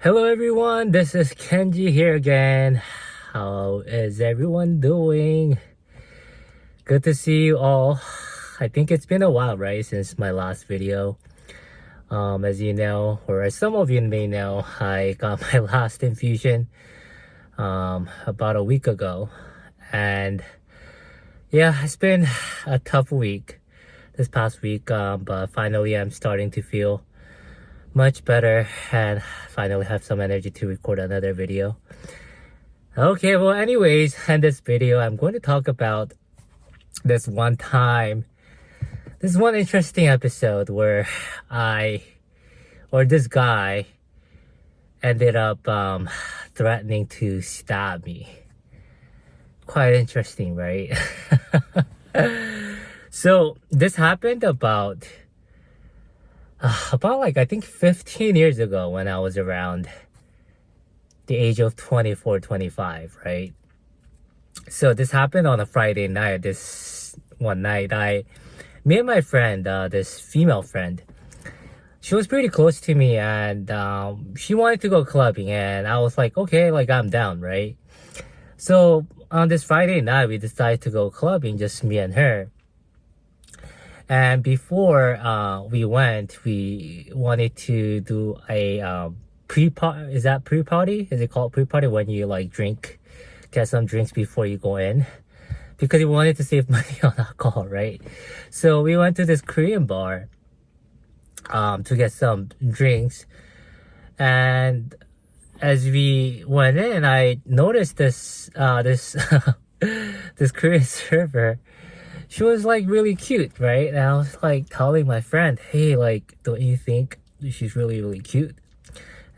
Hello everyone, this is Kenji here again. How is everyone doing? Good to see you all. I think it's been a while, right, since my last video. As you know, or as some of you may know, I got my last infusion about a week ago. And yeah, it's been a tough week this past week, but finally I'm starting to feel much better and finally have some energy to record another video. Okay, well anyways, in this video I'm going to talk about this one interesting episode where this guy ended up threatening to stab me. Quite interesting, right? So this happened about like I think 15 years ago when I was around the age of 24, 25, right? So this happened on a Friday night. This one night, me and my friend, this female friend, she was pretty close to me, and she wanted to go clubbing, and I was like, okay, like I'm down, right? So on this Friday night, we decided to go clubbing, just me and her. And before we went, we wanted to do a pre-party. Is that pre-party? Is it called pre-party when you like get some drinks before you go in? Because we wanted to save money on alcohol, right? So we went to this Korean bar to get some drinks. And as we went in, I noticed this this Korean server. She was like really cute, right? And I was like telling my friend, hey, like, don't you think she's really, really cute?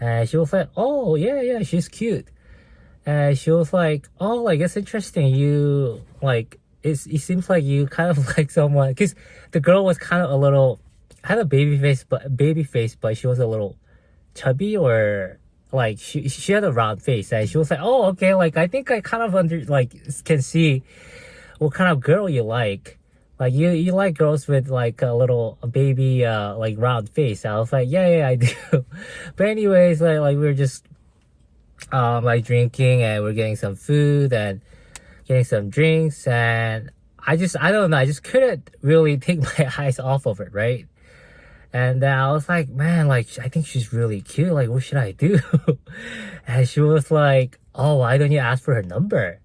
And she was like, oh, yeah, she's cute. And she was like, oh, like, it's interesting. You, like, it seems like you kind of like someone, because the girl was kind of a little, had a baby face, but she was a little chubby, or like, she had a round face. And she was like, oh, okay, like, I think I kind of can see what kind of girl you like. Like you like girls with like a baby like round face. I was like, yeah, I do. But anyways, like we were just like drinking, and we're getting some food and getting some drinks, and I don't know, I just couldn't really take my eyes off of it, right? And then I was like, man, like I think she's really cute, like what should I do? And she was like, oh, why don't you ask for her number?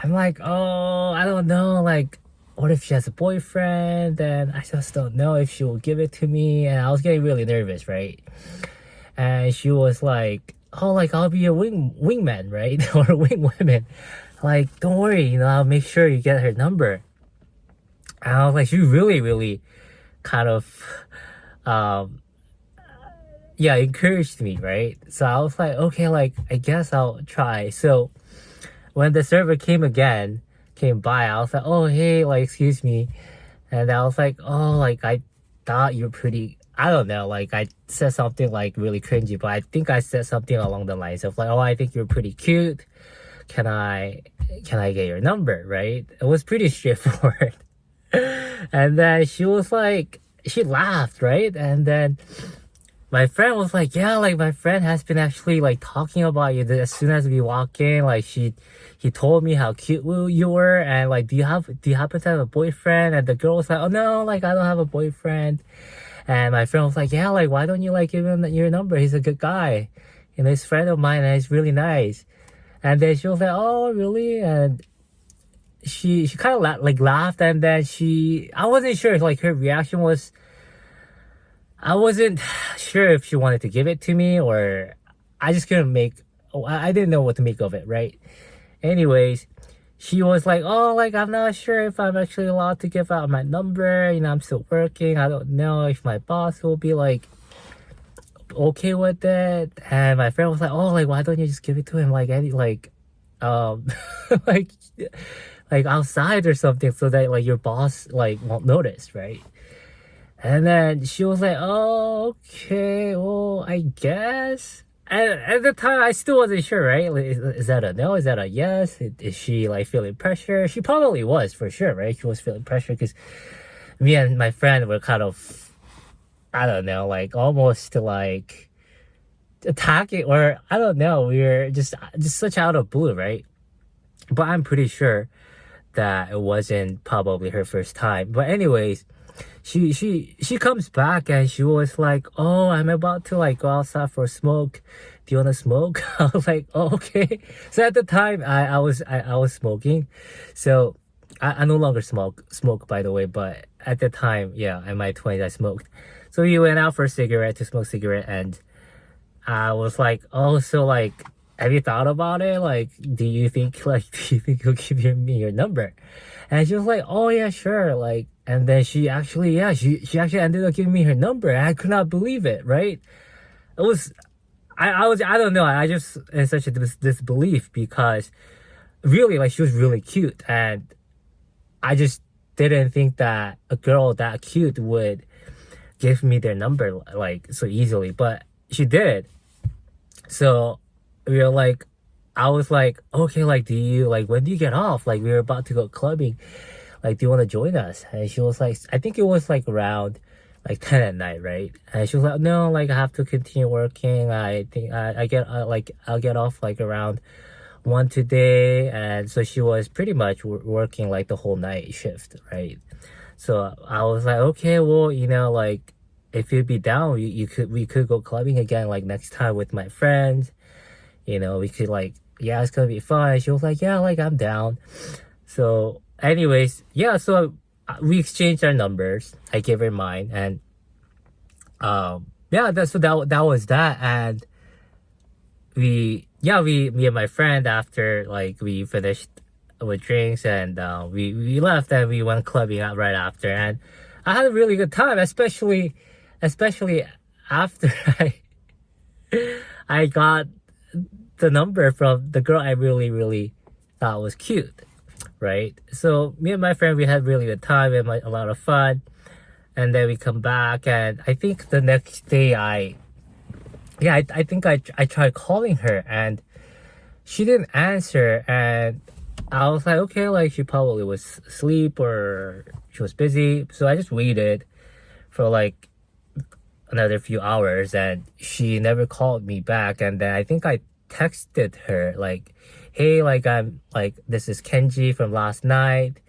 I'm like, oh, I don't know, like, what if she has a boyfriend? And I just don't know if she will give it to me. And I was getting really nervous, right? And she was like, oh, like, I'll be your wingman, right? Or wing woman. Like, don't worry, you know, I'll make sure you get her number. And I was like, she really, really kind of, encouraged me, right? So I was like, okay, like, I guess I'll try. So when the server came by, I was like, oh, hey, like, excuse me. And I was like, oh, like, I thought you're pretty, I don't know, like, I said something, like, really cringy, but I think I said something along the lines of, like, oh, I think you're pretty cute. Can I get your number, right? It was pretty straightforward. And then she was like, she laughed, right? And then my friend was like, yeah, like my friend has been actually like talking about you as soon as we walk in. Like he told me how cute you were, and like, do you happen to have a boyfriend? And the girl was like, oh no, like I don't have a boyfriend. And my friend was like, yeah, like why don't you like give him your number? He's a good guy, you know, he's a friend of mine and he's really nice. And then she was like, oh really? And she kind of laughed, and then I wasn't sure, like her reaction was, I wasn't sure if she wanted to give it to me, or I just couldn't I didn't know what to make of it, right? Anyways, she was like, oh, like, I'm not sure if I'm actually allowed to give out my number. You know, I'm still working. I don't know if my boss will be like okay with it. And my friend was like, oh, like, why don't you just give it to him? Like, like, like outside or something, so that like your boss like won't notice, right? And then she was like, oh, okay, well, I guess. And at the time, I still wasn't sure, right? Like, is that a no? Is that a yes? Is she like feeling pressure? She probably was, for sure, right? She was feeling pressure because me and my friend were kind of, I don't know, like almost like attacking, or I don't know, we were just such out of blue, right? But I'm pretty sure that it wasn't probably her first time. But anyways, she comes back and she was like, "Oh, I'm about to like go outside for a smoke. Do you wanna smoke?" I was like, "Oh, okay." So at the time, I was smoking, so I no longer smoke by the way. But at the time, yeah, in my 20s, I smoked. So we went out for a cigarette to smoke cigarette, and I was like, "Oh, so like, have you thought about it? Like, do you think he'll give me your number?" And she was like, "Oh yeah, sure." Like, and then she actually, yeah, she actually ended up giving me her number. And I could not believe it, right? It was, I don't know. I just in such a disbelief because really, like, she was really cute, and I just didn't think that a girl that cute would give me their number like so easily, but she did. So we were like, I was like, okay, like, do you like, when do you get off? Like, we were about to go clubbing. Like, do you want to join us? And she was like, I think it was like around like 10 at night, right? And she was like, no, like, I have to continue working. I think I get like, I'll get off like around 1 today. And so she was pretty much working like the whole night shift, right? So I was like, okay, well, like, if you'd be down, we could go clubbing again, like next time with my friends. We could like, yeah, it's gonna be fun. She was like, yeah, like, I'm down. So anyways, yeah, so we exchanged our numbers. I gave her mine, and yeah, that was that. And me and my friend, after like we finished with drinks, and we left, and we went clubbing out right after, and I had a really good time, especially after I got the number from the girl I really thought was cute, right? So me and my friend, we had really good time. We had a lot of fun, and then we come back, and I think the next day I think I tried calling her, and she didn't answer, and I was like, okay, like, she probably was asleep or she was busy. So I just waited for like another few hours, and she never called me back. And then I think I texted her like, hey, like, I'm like, this is Kenji from last night,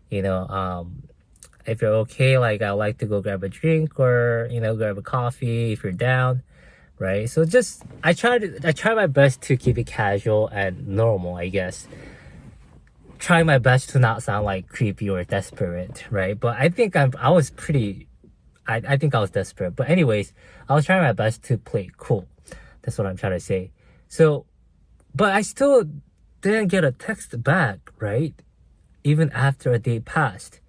if you're okay, like, I'd like to go grab a drink, or grab a coffee if you're down, right? So just I try my best to keep it casual and normal, I guess. Try my best to not sound like creepy or desperate, right? But I think I was pretty, I think I was desperate. But anyways, I was trying my best to play it cool. That's what I'm trying to say. So, but I still didn't get a text back, right? Even after a day passed.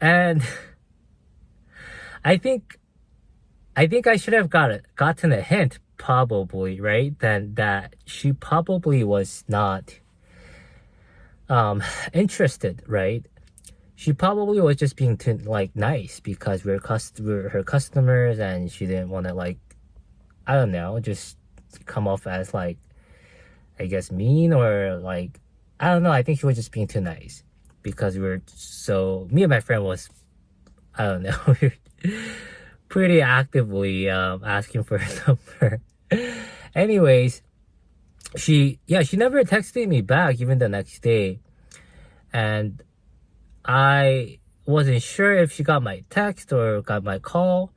And I think I should have gotten a hint, probably, right? Then that she probably was not interested, right? She probably was just being too like nice because we're her customers, and she didn't want to, like, I don't know, just come off as like, I guess, mean, or like, I don't know. I think she was just being too nice because me and my friend was, I don't know, pretty actively asking for her number. Anyways, she never texted me back even the next day, and I wasn't sure if she got my text or got my call.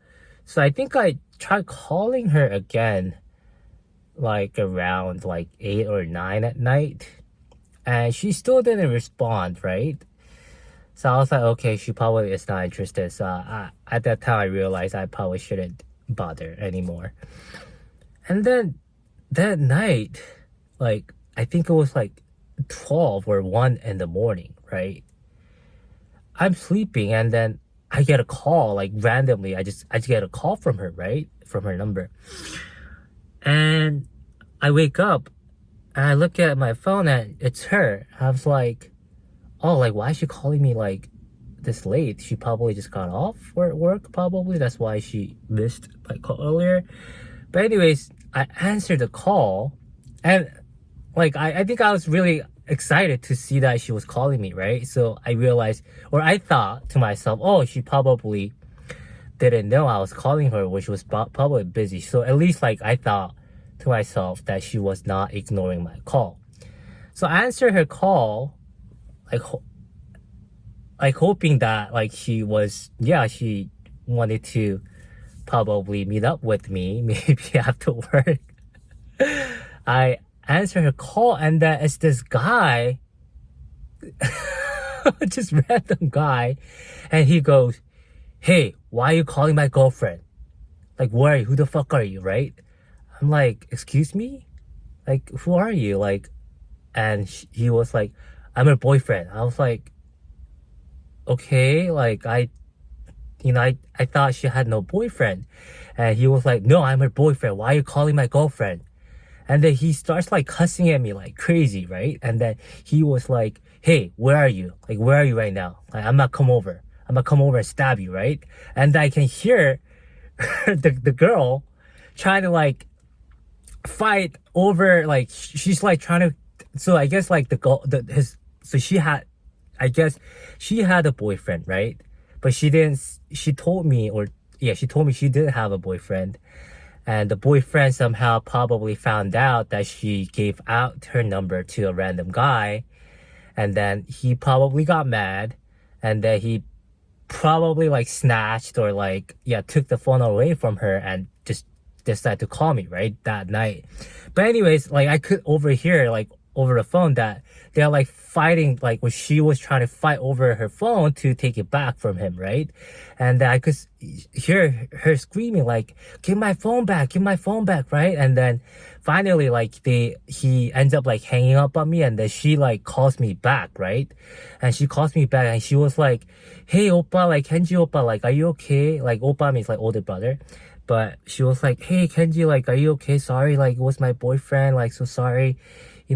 So I think I tried calling her again like around like 8 or 9 at night, and she still didn't respond, right? So I was like, okay, she probably is not interested. So at that time I realized I probably shouldn't bother anymore. And then that night, like, I think it was like 12 or 1 in the morning, right? I'm sleeping, and then I get a call, like, randomly. I just get a call from her, right? From her number. And I wake up and I look at my phone, and it's her. I was like, oh, like, why is she calling me like this late? She probably just got off work, probably. That's why she missed my call earlier. But anyways, I answered the call, and like, I think I was really excited to see that she was calling me, right? So I realized, or I thought to myself, oh, she probably didn't know I was calling her, which was probably busy. So at least like I thought to myself that she was not ignoring my call. So I answered her call, like like hoping that like she wanted to probably meet up with me maybe after work. I answer her call, and then it's this guy, just random guy, and he goes, "Hey, why are you calling my girlfriend? Like, where are you? Who the fuck are you?" Right? I'm like, "Excuse me? Like, who are you?" Like, and he was like, "I'm her boyfriend." I was like, "Okay, like I thought she had no boyfriend." And he was like, "No, I'm her boyfriend. Why are you calling my girlfriend?" And then he starts like cussing at me like crazy, right? And then he was like, "Hey, where are you? Like, where are you right now? Like, I'm not come over. I'm gonna come over and stab you, right?" And I can hear the girl trying to like fight over, like she's like trying to. So I guess like I guess she had a boyfriend, right? But she didn't. She told me, or yeah, she told me she didn't have a boyfriend. And the boyfriend somehow probably found out that she gave out her number to a random guy. And then he probably got mad. And then he probably like snatched or like, yeah, took the phone away from her and just decided to call me, right? That night. But anyways, like I could overhear like over the phone that they're like fighting, like when she was trying to fight over her phone to take it back from him, right? And I could hear her screaming like, give my phone back, right? And then finally like he ends up like hanging up on me, and then she like calls me back, right? And she calls me back and she was like, "Hey oppa, like Kenji oppa, like are you okay?" Like oppa means like older brother. But she was like, "Hey Kenji, like are you okay? Sorry, like it was my boyfriend, like so sorry.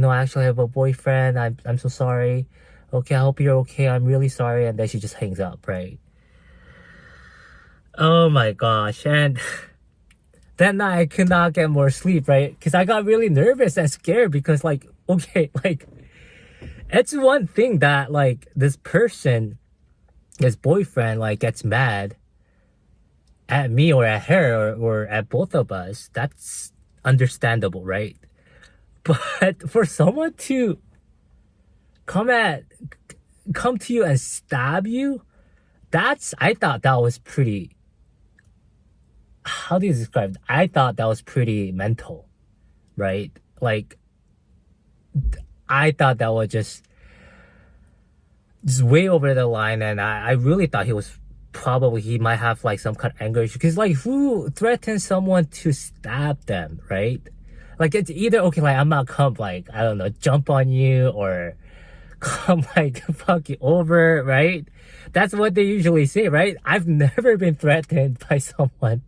I actually have a boyfriend. I'm so sorry. Okay, I hope you're okay. I'm really sorry." And then she just hangs up, right? Oh my gosh. And that night I could not get more sleep, right? Because I got really nervous and scared because like, okay, like it's one thing that like this person, this boyfriend, like gets mad at me or at her or at both of us. That's understandable, right? But for someone to come to you and stab you, I thought that was pretty, how do you describe it? I thought that was pretty mental, right? Like I thought that was just way over the line, and I really thought he might have like some kind of anger issue, because like who threatens someone to stab them, right? Like it's either okay, like I'm not come like I don't know, jump on you or come like fuck you over, right? That's what they usually say, right? I've never been threatened by someone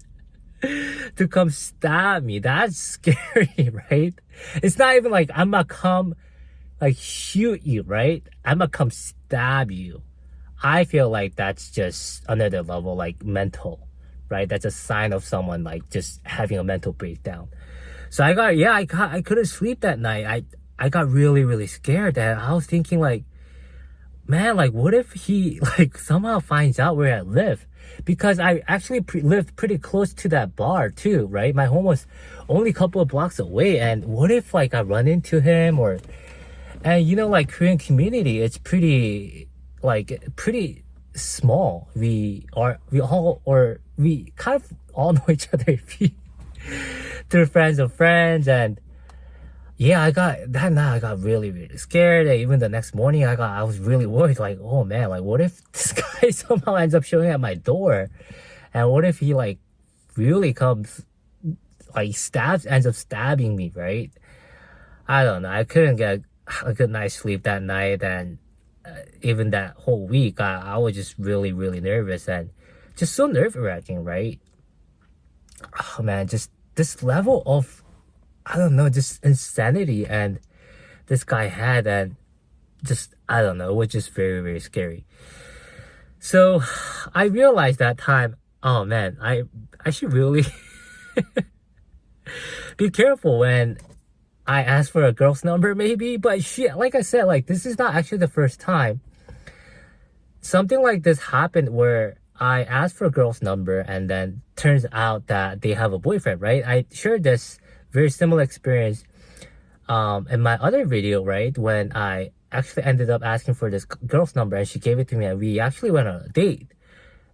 to come stab me. That's scary, right? It's not even like I'm gonna come like shoot you, right? I'm gonna come stab you. I feel like that's just another level, like mental, right? That's a sign of someone like just having a mental breakdown. So I couldn't sleep that night. I got really, really scared, and I was thinking like, man, like what if he like somehow finds out where I live? Because I actually lived pretty close to that bar too, right? My home was only a couple of blocks away, and what if like I run into him and like Korean community, it's pretty small. We kind of all know each other through friends of friends. And yeah, that night I got really, really scared. And even the next morning I was really worried, like, oh man, like what if this guy somehow ends up showing at my door, and what if he like really comes, like ends up stabbing me, right? I don't know. I couldn't get a good night's sleep that night, and even that whole week I was just really, really nervous and just so nerve-wracking, right? Oh man, just this level of, I don't know, just insanity and this guy had, and just I don't know, it was just very, very scary. So I realized that time, oh man, I should really be careful when I ask for a girl's number maybe. But shit, like I said, like this is not actually the first time something like this happened where I asked for a girl's number, and then turns out that they have a boyfriend, right? I shared this very similar experience in my other video, right? When I actually ended up asking for this girl's number, and she gave it to me, and we actually went on a date.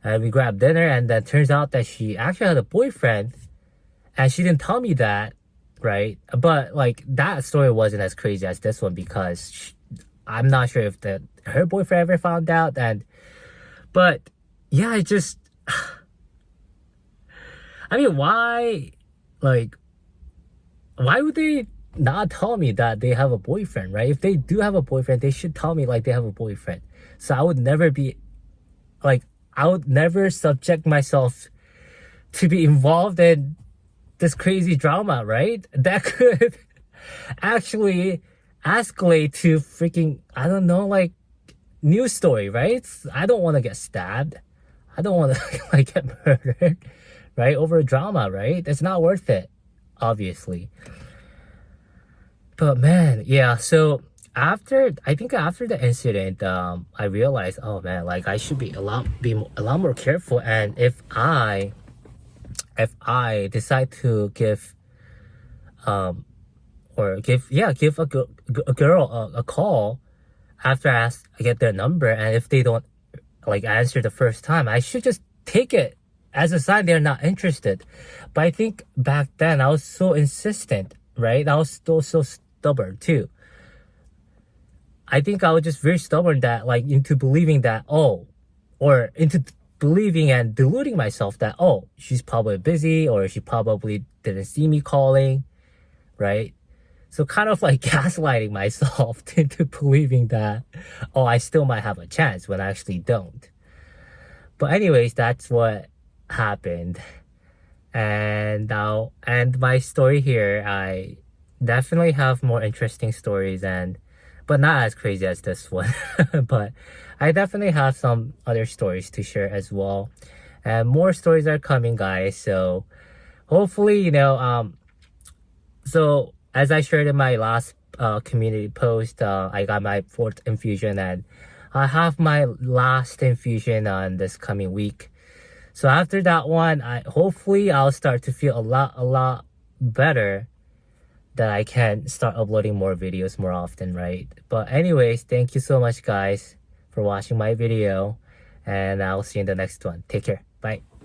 And we grabbed dinner, and then turns out that she actually had a boyfriend, and she didn't tell me that, right? But like that story wasn't as crazy as this one, because I'm not sure if her boyfriend ever found out. But yeah, I just, I mean, why would they not tell me that they have a boyfriend, right? If they do have a boyfriend, they should tell me like they have a boyfriend. So I would never subject myself to be involved in this crazy drama, right? That could actually escalate to freaking, I don't know, like news story, right? I don't want to get stabbed. I don't want to like get murdered, right? Over a drama, right? It's not worth it, obviously. But man, yeah. So after the incident, I realized, oh man, like I should be a lot more careful. And if I decide to give give a girl a call after I get their number, and if they don't like answer the first time, I should just take it as a sign they're not interested. But I think back then I was so insistent, right? I was still so stubborn too. I think I was just very stubborn, that like into believing and deluding myself that, oh, she's probably busy, or she probably didn't see me calling, right? So kind of like gaslighting myself into believing that, oh, I still might have a chance when I actually don't. But anyways, that's what happened. And I'll end my story here. I definitely have more interesting stories, but not as crazy as this one. But I definitely have some other stories to share as well. And more stories are coming, guys. So hopefully, so as I shared in my last community post, I got my 4th infusion, and I have my last infusion on this coming week. So after that one, hopefully I'll start to feel a lot better, that I can start uploading more videos more often, right? But anyways, thank you so much, guys, for watching my video, and I'll see you in the next one. Take care. Bye.